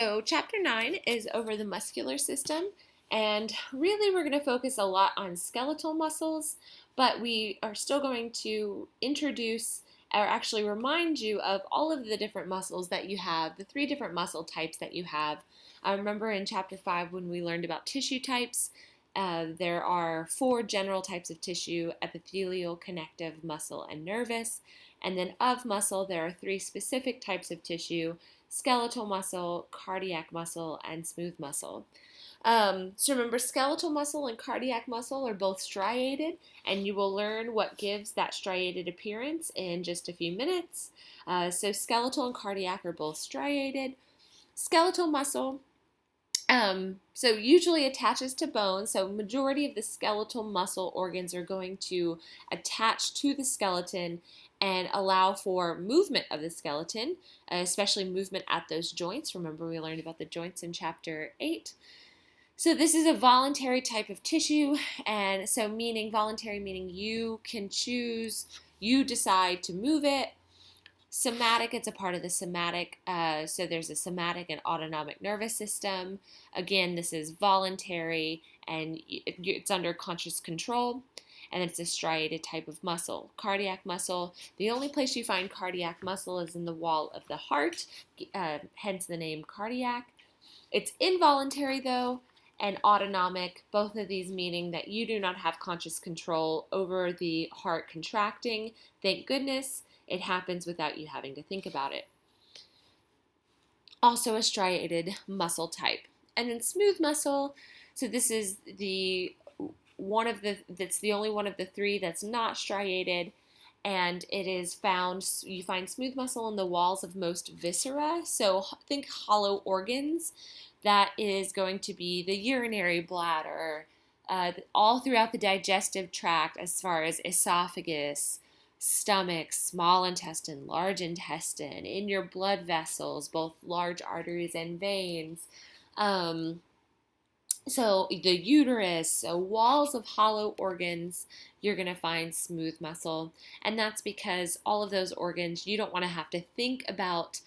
So chapter 9 is over the muscular system, and really we're going to focus a lot on skeletal muscles, but we are still going to introduce or actually remind you of all of the different muscles that you have, the three different muscle types that you have. I remember in chapter 5 when we learned about tissue types, there are 4 general types of tissue: epithelial, connective, muscle, and nervous. And then of muscle, there are 3 specific types of tissue: skeletal muscle, cardiac muscle, and smooth muscle. So remember, skeletal muscle and cardiac muscle are both striated, and you will learn what gives that striated appearance in just a few minutes. So skeletal and cardiac are both striated. Skeletal muscle so usually attaches to bone. So majority of the skeletal muscle organs are going to attach to the skeleton and allow for movement of the skeleton, especially movement at those joints. Remember, we learned about the joints in chapter 8. So this is a voluntary type of tissue, and so voluntary meaning you can choose, you decide to move it. Somatic, it's a part of the somatic, so there's a somatic and autonomic nervous system. Again, this is voluntary and it's under conscious control, and it's a striated type of muscle. Cardiac muscle, the only place you find cardiac muscle is in the wall of the heart, hence the name cardiac. It's involuntary though, and autonomic, both of these meaning that you do not have conscious control over the heart contracting. Thank goodness. It happens without you having to think about it. Also a striated muscle type. And then smooth muscle, so this is that's the only one of the 3 that's not striated, and it is found, you find smooth muscle in the walls of most viscera, so think hollow organs. That is going to be the urinary bladder, all throughout the digestive tract as far as esophagus, stomach, small intestine, large intestine, in your blood vessels, both large arteries and veins. So the uterus, so walls of hollow organs, you're going to find smooth muscle. And that's because all of those organs, you don't want to have to think about,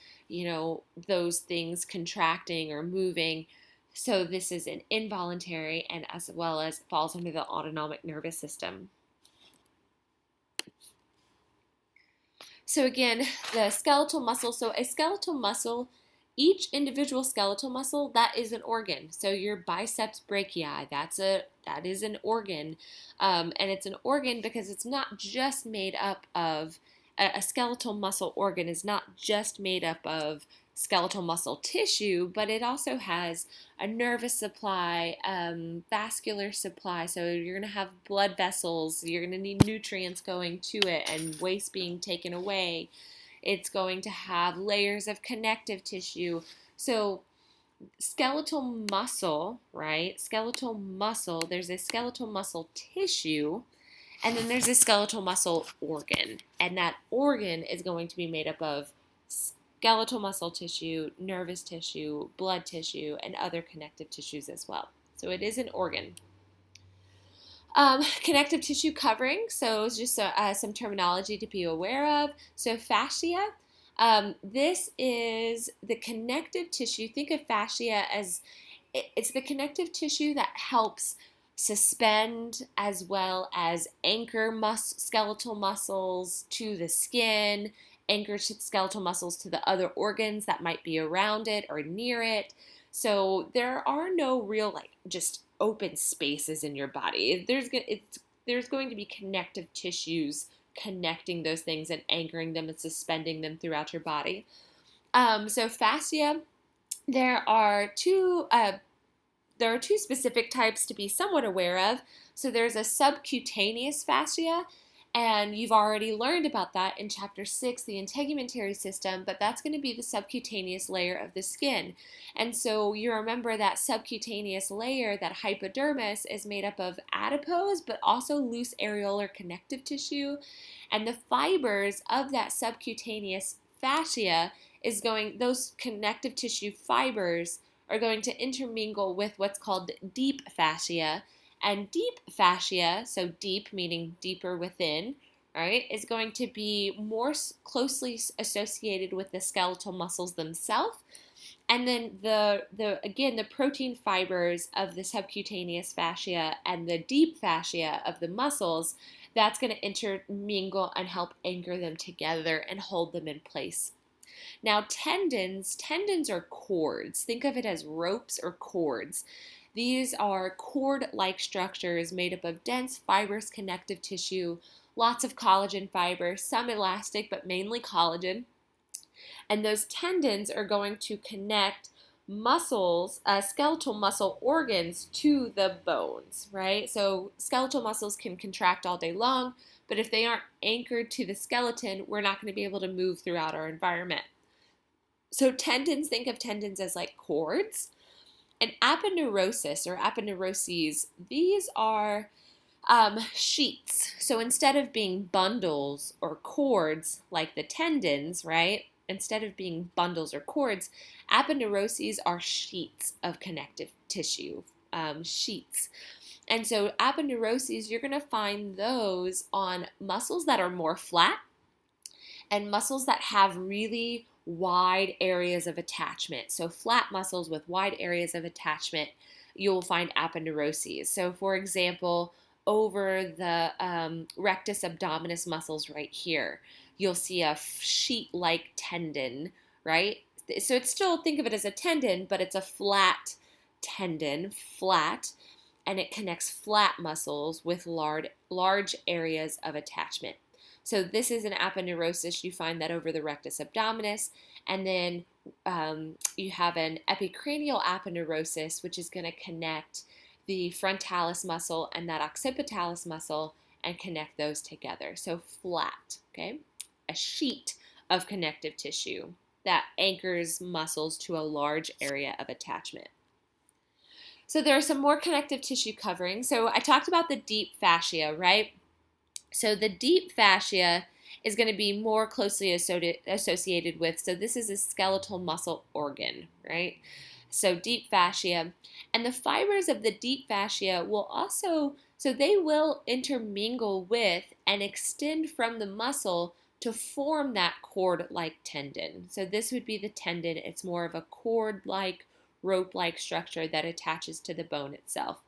those things contracting or moving. So this is an involuntary and as well as falls under the autonomic nervous system. So again, the skeletal muscle. So a skeletal muscle, each individual skeletal muscle, that is an organ. So your biceps brachii, that is an organ, and it's an organ because it's not just made up of a skeletal muscle organ is not just made up of skeletal muscle tissue, but it also has a nervous supply, vascular supply. So you're going to have blood vessels, you're going to need nutrients going to it and waste being taken away. It's going to have layers of connective tissue. So skeletal muscle, right? Skeletal muscle, there's a skeletal muscle tissue, and then there's a skeletal muscle organ. And that organ is going to be made up of skeletal muscle tissue, nervous tissue, blood tissue, and other connective tissues as well. So it is an organ. Connective tissue covering, so just some terminology to be aware of. So fascia, this is the connective tissue. Think of fascia as it's the connective tissue that helps suspend as well as anchor skeletal muscles to the skin, anchor skeletal muscles to the other organs that might be around it or near it. So there are no real just open spaces in your body. There's going to be connective tissues connecting those things and anchoring them and suspending them throughout your body. So fascia, there are two specific types to be somewhat aware of. So there's a subcutaneous fascia, and you've already learned about that in chapter 6, the integumentary system, but that's going to be the subcutaneous layer of the skin. And so you remember that subcutaneous layer, that hypodermis, is made up of adipose, but also loose areolar connective tissue. And the fibers of that subcutaneous fascia those connective tissue fibers are going to intermingle with what's called deep fascia. And deep fascia, so deep meaning deeper within, right, is going to be more closely associated with the skeletal muscles themselves. And then the protein fibers of the subcutaneous fascia and the deep fascia of the muscles, that's going to intermingle and help anchor them together and hold them in place. Now, tendons are cords. Think of it as ropes or cords. These are cord-like structures made up of dense fibrous connective tissue, lots of collagen fiber, some elastic, but mainly collagen. And those tendons are going to connect muscles, skeletal muscle organs to the bones, right? So skeletal muscles can contract all day long, but if they aren't anchored to the skeleton, we're not going to be able to move throughout our environment. So tendons, think of tendons as like cords. And aponeurosis or aponeuroses, these are sheets. So instead of being bundles or cords like the tendons, right? Instead of being bundles or cords, aponeuroses are sheets of connective tissue, sheets. And so aponeuroses, you're going to find those on muscles that are more flat and muscles that have really wide areas of attachment. So flat muscles with wide areas of attachment, you'll find aponeuroses. So for example, over the rectus abdominis muscles right here, you'll see a sheet-like tendon, right? So it's still, think of it as a tendon, but it's a flat tendon, flat, and it connects flat muscles with large areas of attachment. So this is an aponeurosis. You find that over the rectus abdominis. And then you have an epicranial aponeurosis, which is going to connect the frontalis muscle and that occipitalis muscle and connect those together. So flat, okay? A sheet of connective tissue that anchors muscles to a large area of attachment. So there are some more connective tissue coverings. So I talked about the deep fascia, right? So the deep fascia is going to be more closely associated with, so this is a skeletal muscle organ, right? So deep fascia. And the fibers of the deep fascia will also, so they will intermingle with and extend from the muscle to form that cord-like tendon. So this would be the tendon. It's more of a cord-like, rope-like structure that attaches to the bone itself.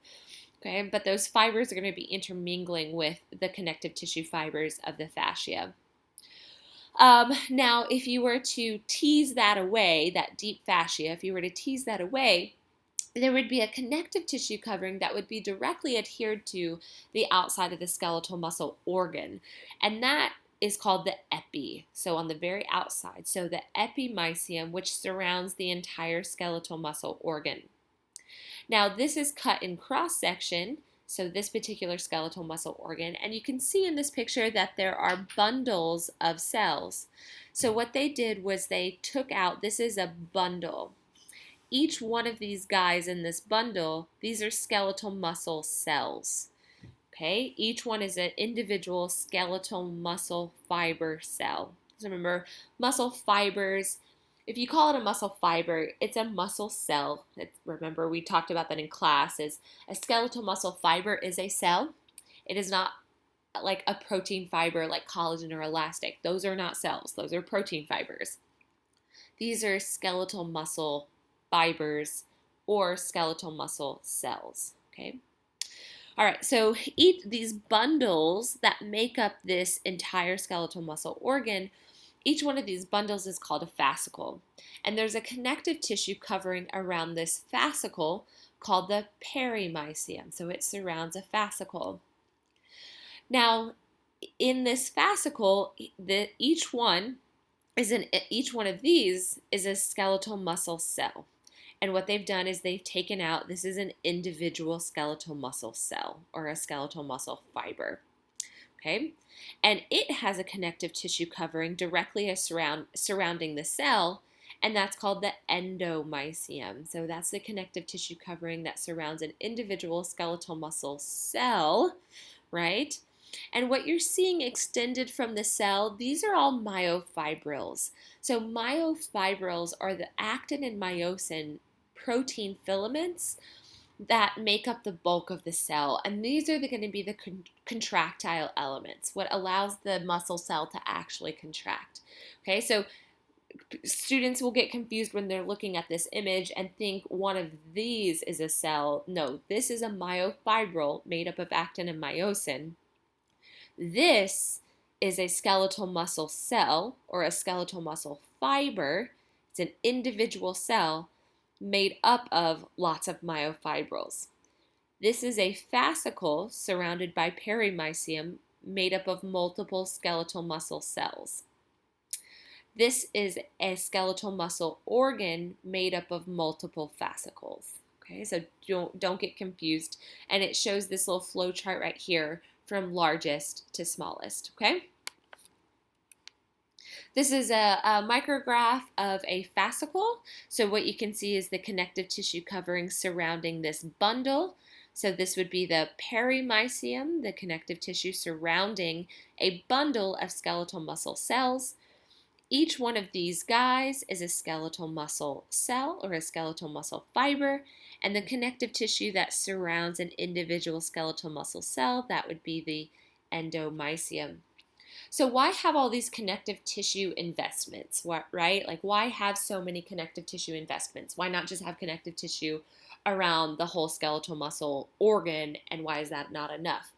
Okay, but those fibers are going to be intermingling with the connective tissue fibers of the fascia. Now, if you were to tease that away, that deep fascia, if you were to tease that away, there would be a connective tissue covering that would be directly adhered to the outside of the skeletal muscle organ, and that is called the epi, so on the very outside. So the epimysium, which surrounds the entire skeletal muscle organ. Now, this is cut in cross-section, so this particular skeletal muscle organ, and you can see in this picture that there are bundles of cells. So what they did was they took out, this is a bundle. Each one of these guys in this bundle, these are skeletal muscle cells. Okay, each one is an individual skeletal muscle fiber cell. So remember, muscle fibers, if you call it a muscle fiber, it's a muscle cell. Remember, we talked about that in class, is a skeletal muscle fiber is a cell. It is not like a protein fiber like collagen or elastic. Those are not cells. Those are protein fibers. These are skeletal muscle fibers or skeletal muscle cells, okay? All right, so these bundles that make up this entire skeletal muscle organ, each one of these bundles is called a fascicle. And there's a connective tissue covering around this fascicle called the perimysium. So it surrounds a fascicle. Now, in this fascicle, each one of these is a skeletal muscle cell. And what they've done is they've taken out, this is an individual skeletal muscle cell or a skeletal muscle fiber. Okay? And it has a connective tissue covering directly surrounding the cell, and that's called the endomysium. So that's the connective tissue covering that surrounds an individual skeletal muscle cell, right? And what you're seeing extended from the cell, these are all myofibrils. So myofibrils are the actin and myosin protein filaments that make up the bulk of the cell. And these are going to be the contractile elements, what allows the muscle cell to actually contract. Okay, so students will get confused when they're looking at this image and think one of these is a cell. No, this is a myofibril made up of actin and myosin. This is a skeletal muscle cell or a skeletal muscle fiber. It's an individual cell made up of lots of myofibrils. This is a fascicle surrounded by perimysium made up of multiple skeletal muscle cells. This is a skeletal muscle organ made up of multiple fascicles. Okay, so don't get confused. And it shows this little flow chart right here from largest to smallest. Okay. This is a micrograph of a fascicle. So what you can see is the connective tissue covering surrounding this bundle. So this would be the perimysium, the connective tissue surrounding a bundle of skeletal muscle cells. Each one of these guys is a skeletal muscle cell or a skeletal muscle fiber, and the connective tissue that surrounds an individual skeletal muscle cell, that would be the endomysium. So why have all these connective tissue investments, right? Like, why have so many connective tissue investments? Why not just have connective tissue around the whole skeletal muscle organ, and why is that not enough?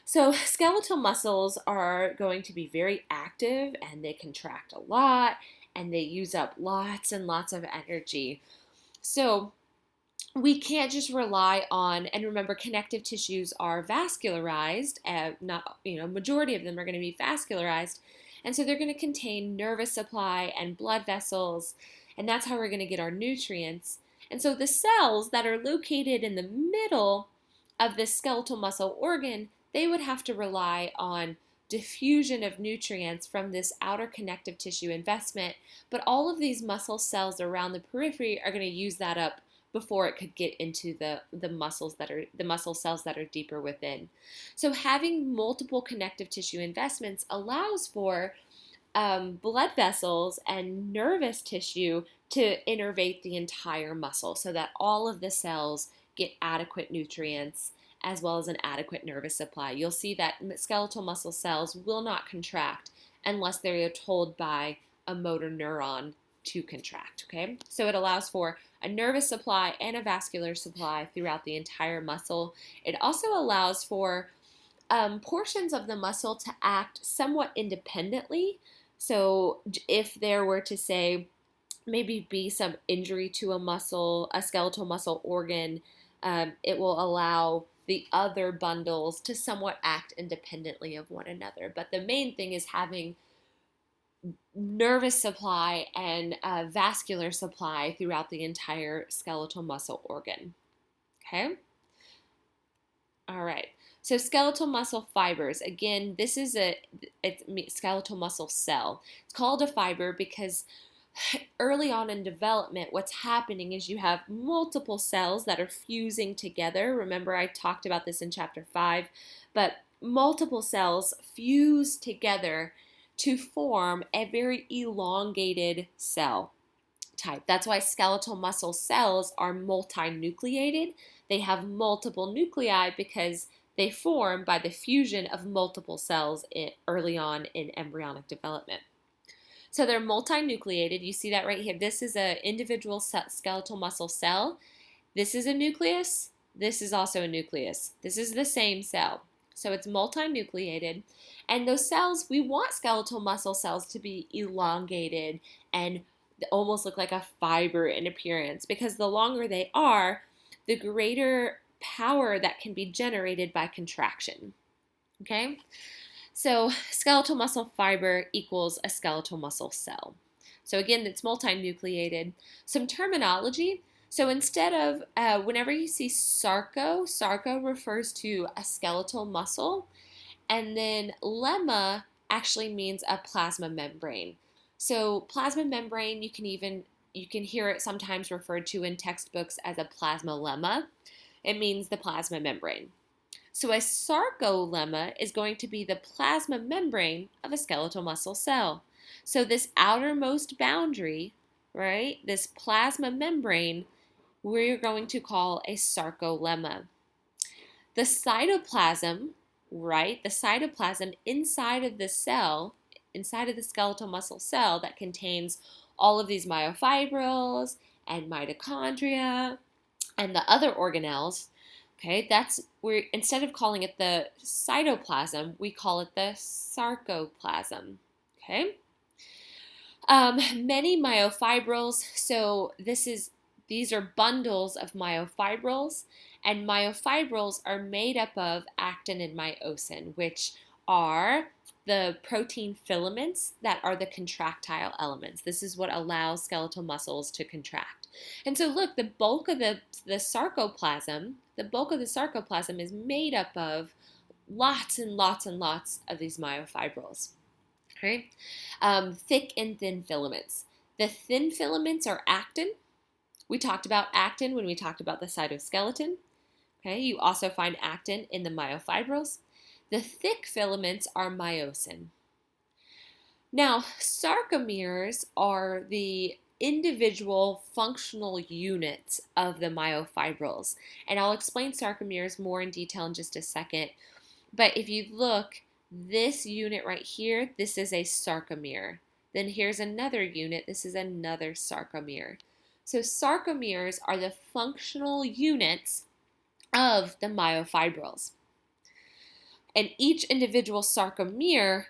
So skeletal muscles are going to be very active, and they contract a lot, and they use up lots and lots of energy. So we can't just rely on, and remember, connective tissues are vascularized, majority of them are going to be vascularized, and so they're going to contain nervous supply and blood vessels, and that's how we're going to get our nutrients. And so the cells that are located in the middle of the skeletal muscle organ, they would have to rely on diffusion of nutrients from this outer connective tissue investment, but all of these muscle cells around the periphery are going to use that up before it could get into the muscle cells that are deeper within. So having multiple connective tissue investments allows for blood vessels and nervous tissue to innervate the entire muscle so that all of the cells get adequate nutrients as well as an adequate nervous supply. You'll see that skeletal muscle cells will not contract unless they are told by a motor neuron to contract, okay? So it allows for a nervous supply and a vascular supply throughout the entire muscle. It also allows for portions of the muscle to act somewhat independently. So if there were to say maybe be some injury to a muscle, a skeletal muscle organ, it will allow the other bundles to somewhat act independently of one another. But the main thing is having nervous supply and vascular supply throughout the entire skeletal muscle organ. Okay? All right. So skeletal muscle fibers, again, this is a skeletal muscle cell. It's called a fiber because early on in development, what's happening is you have multiple cells that are fusing together. Remember, I talked about this in chapter 5, but multiple cells fuse together to form a very elongated cell type. That's why skeletal muscle cells are multinucleated. They have multiple nuclei because they form by the fusion of multiple cells early on in embryonic development. So they're multinucleated. You see that right here. This is an individual skeletal muscle cell. This is a nucleus. This is also a nucleus. This is the same cell. So it's multinucleated. And those cells, we want skeletal muscle cells to be elongated and almost look like a fiber in appearance, because the longer they are, the greater power that can be generated by contraction. Okay? So skeletal muscle fiber equals a skeletal muscle cell. So again, it's multinucleated. Some terminology. So instead of, whenever you see sarco refers to a skeletal muscle, and then lemma actually means a plasma membrane. So plasma membrane, you can hear it sometimes referred to in textbooks as a plasmalemma. It means the plasma membrane. So a sarcolemma is going to be the plasma membrane of a skeletal muscle cell. So this outermost boundary, right, this plasma membrane, we're going to call a sarcolemma. The cytoplasm, right, the cytoplasm inside of the cell, inside of the skeletal muscle cell that contains all of these myofibrils and mitochondria and the other organelles, okay, instead of calling it the cytoplasm, we call it the sarcoplasm, okay? Many myofibrils, so these are bundles of myofibrils, and myofibrils are made up of actin and myosin, which are the protein filaments that are the contractile elements. This is what allows skeletal muscles to contract. And so look, the bulk of the sarcoplasm is made up of lots and lots and lots of these myofibrils. Okay? Thick and thin filaments. The thin filaments are actin. We talked about actin when we talked about the cytoskeleton. Okay? You also find actin in the myofibrils. The thick filaments are myosin. Now, sarcomeres are the individual functional units of the myofibrils. And I'll explain sarcomeres more in detail in just a second. But if you look, this unit right here, this is a sarcomere. Then here's another unit, this is another sarcomere. So sarcomeres are the functional units of the myofibrils. And each individual sarcomere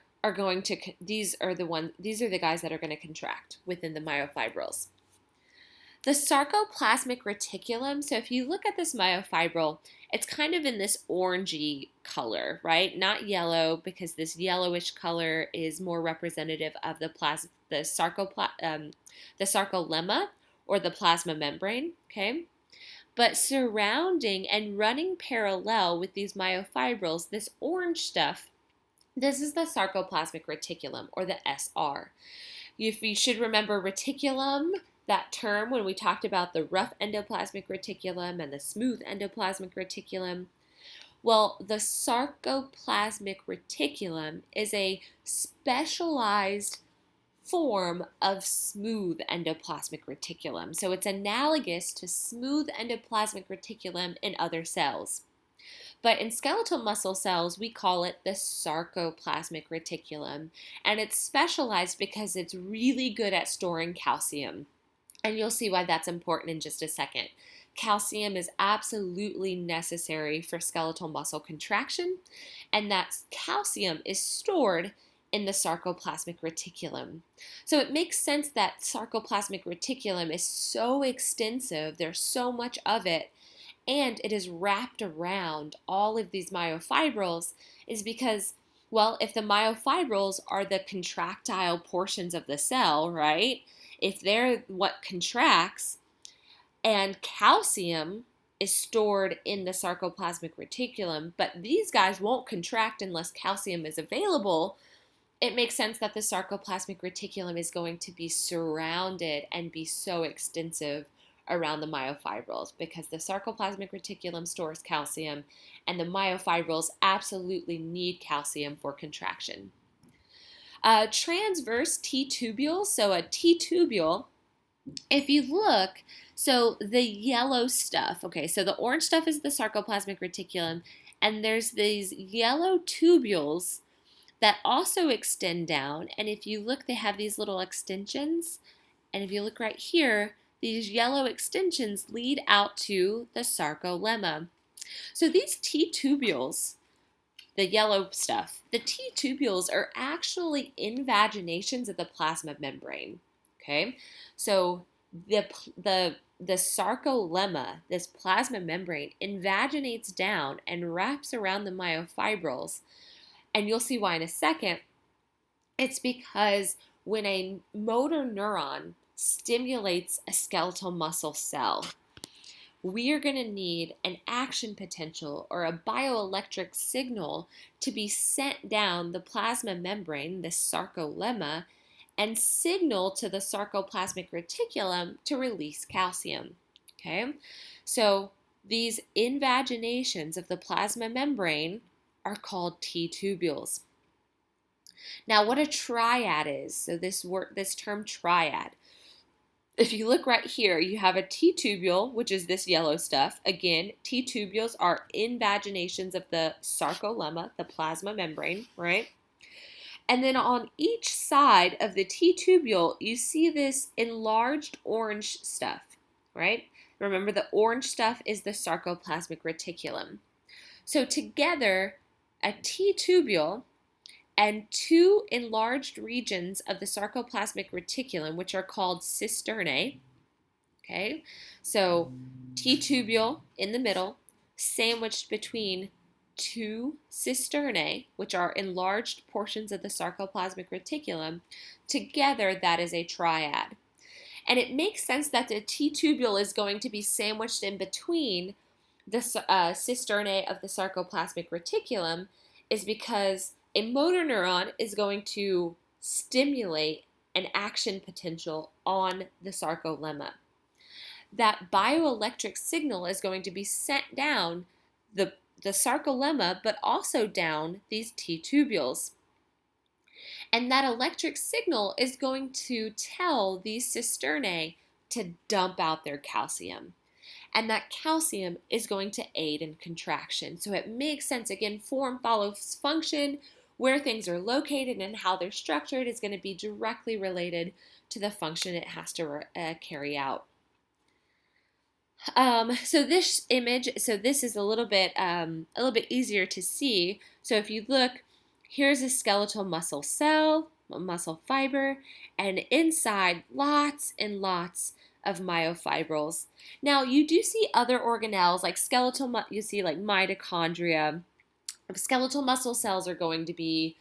these are the guys that are going to contract within the myofibrils. The sarcoplasmic reticulum, so if you look at this myofibril, it's kind of in this orangey color, right? Not yellow, because this yellowish color is more representative of the sarcolemma, or the plasma membrane, okay? But surrounding and running parallel with these myofibrils, this orange stuff, this is the sarcoplasmic reticulum, or the SR. You should remember reticulum, that term when we talked about the rough endoplasmic reticulum and the smooth endoplasmic reticulum. Well, the sarcoplasmic reticulum is a specialized form of smooth endoplasmic reticulum. So it's analogous to smooth endoplasmic reticulum in other cells. But in skeletal muscle cells, we call it the sarcoplasmic reticulum. And it's specialized because it's really good at storing calcium. And you'll see why that's important in just a second. Calcium is absolutely necessary for skeletal muscle contraction, and that calcium is stored in the sarcoplasmic reticulum. So it makes sense that sarcoplasmic reticulum is so extensive, there's so much of it, and it is wrapped around all of these myofibrils, is because, well, if the myofibrils are the contractile portions of the cell, right? If they're what contracts, and calcium is stored in the sarcoplasmic reticulum, but these guys won't contract unless calcium is available, it makes sense that the sarcoplasmic reticulum is going to be surrounded and be so extensive around the myofibrils, because the sarcoplasmic reticulum stores calcium and the myofibrils absolutely need calcium for contraction. Transverse T tubules, so a T tubule, if you look, so the yellow stuff, okay, so the orange stuff is the sarcoplasmic reticulum, and there's these yellow tubules that also extend down, and if you look, they have these little extensions, and if you look right here, these yellow extensions lead out to the sarcolemma. So these T tubules, the yellow stuff, the T tubules are actually invaginations of the plasma membrane, okay? So the sarcolemma, this plasma membrane, invaginates down and wraps around the myofibrils, and you'll see why in a second. It's because when a motor neuron stimulates a skeletal muscle cell, we are going to need an action potential or a bioelectric signal to be sent down the plasma membrane, the sarcolemma, and signal to the sarcoplasmic reticulum to release calcium. Okay, so these invaginations of the plasma membrane are called T tubules. Now, what a triad is, so this term triad. If you look right here, you have a T tubule, which is this yellow stuff. Again, T tubules are invaginations of the sarcolemma, the plasma membrane, right? And then on each side of the T tubule, you see this enlarged orange stuff, right? Remember, the orange stuff is the sarcoplasmic reticulum. So together, a T tubule and two enlarged regions of the sarcoplasmic reticulum, which are called cisternae, okay? So T tubule in the middle, sandwiched between two cisternae, which are enlarged portions of the sarcoplasmic reticulum. Together, that is a triad. And it makes sense that the T tubule is going to be sandwiched in between the cisternae of the sarcoplasmic reticulum is because a motor neuron is going to stimulate an action potential on the sarcolemma. That bioelectric signal is going to be sent down the sarcolemma, but also down these T tubules. And that electric signal is going to tell these cisternae to dump out their calcium. And that calcium is going to aid in contraction. So it makes sense, again, form follows function. Where things are located and how they're structured is going to be directly related to the function it has to carry out. So this image, this is a little bit easier to see. So if you look, here's a skeletal muscle cell, a muscle fiber, and inside lots and lots of myofibrils. Now you do see other organelles like you see like mitochondria. Skeletal muscle cells are going to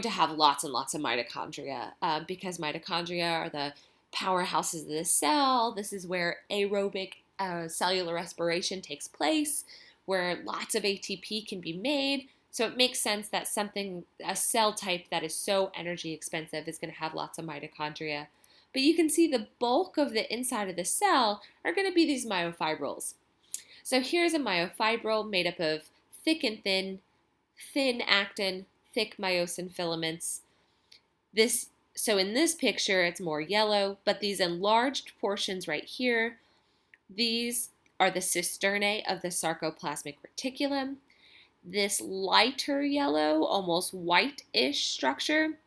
have lots and lots of mitochondria because mitochondria are the powerhouses of the cell. This is where aerobic cellular respiration takes place, where lots of ATP can be made. So it makes sense that a cell type that is so energy expensive is going to have lots of mitochondria. But you can see the bulk of the inside of the cell are going to be these myofibrils. So here's a myofibril made up of thick and thin actin, thick myosin filaments. So in this picture, it's more yellow, but these enlarged portions right here, these are the cisternae of the sarcoplasmic reticulum. This lighter yellow, almost whitish structure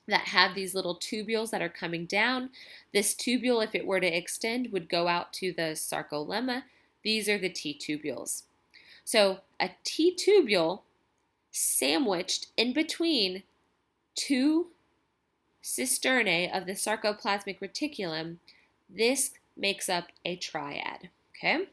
that have these little tubules that are coming down. This tubule, if it were to extend, would go out to the sarcolemma. These are the T tubules. So a T tubule sandwiched in between two cisternae of the sarcoplasmic reticulum, this makes up a triad, okay?